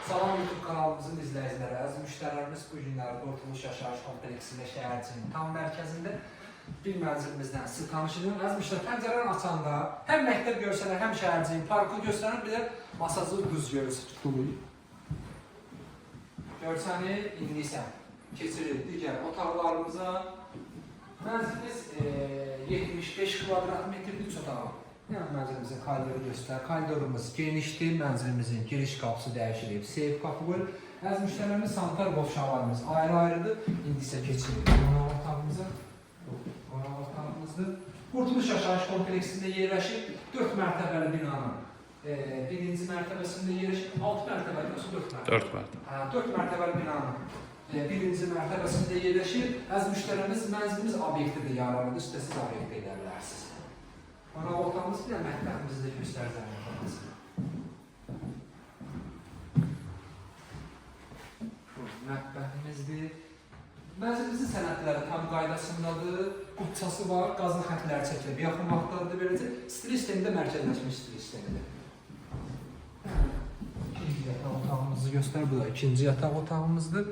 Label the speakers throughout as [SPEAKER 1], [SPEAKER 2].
[SPEAKER 1] Salam YouTube kanalımızın izləyiciləri, əziz müştərilərimiz bu günləri Qurtuluş Yaşayış Kompleksində şəhərcinin tam mərkəzində bir mənzilimizdən sizi tanışdırdım. Əziz müştərilər, pəncərəni açanda həm məktəb görsənir, həm şəhərcinin parkı göstərir, bir də masajlı buz görsənir. Görsənir, indi isə keçirir digər otaqlarımıza. Mənzilimiz 75 kvadrat metrlik 3 otağı. Yəni mənzilimizin koridoru göstərir. Koridorumuz genişdir, mənzilimizin giriş qapısı dəyişilib, seyf qapı qoyulub. Əziz müştərilərimiz sanitar qovşaqlarımız ayrı-ayrıdır. İndi isə keçirik qonaq otağımıza. Qonaq otağımızdır. Qurtuluş Yaşayış Kompleksində yerləşir 4 mərtəbəli binanın birinci mərtəbəsində yerləşir, 6 mərtəbəli, 4 mərtəbəli. 4 mərtəbəli binanın birinci mərtəbəsində yerləşir. Əziz müştərilərimiz, mənzilimiz obyektidir, yararlıdır, istəsiz obyekt edə bilərsiniz. Qonaq otağımız bir də mətbəximizi də göstərəcəyim. Mətbəximizdir. Mənzilimizin sənədləri tam qaydasındadır. Qubçası var, qazın xətləri çəkilib. Yaxın vaxtlarda beləcə stil sistemi də mərkəzləşmiş stil sistemidir. İkinci yataq otağımızı göstər. Bu da ikinci yataq otağımızdır.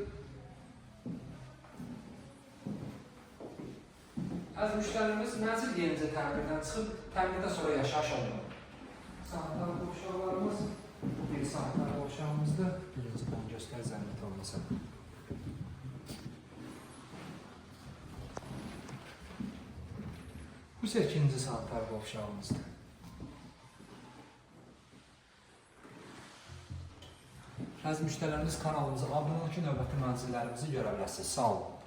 [SPEAKER 1] Əziz müştərilərimiz, mənzil yenicə təmirdən çıxıb, təmirdən sonra yaşayış alınır. Sanitar qovşaqlarımız, bu bir sanitar qovşağımızdır. Birincidən göstər, zəhmət olmasa. Bu isə ikinci sanitar qovşağımızdır. Əziz müştərilərimiz, kanalımıza abunə olun ki, növbəti mənzillərimizi görə bilərsiniz. Sağ olun.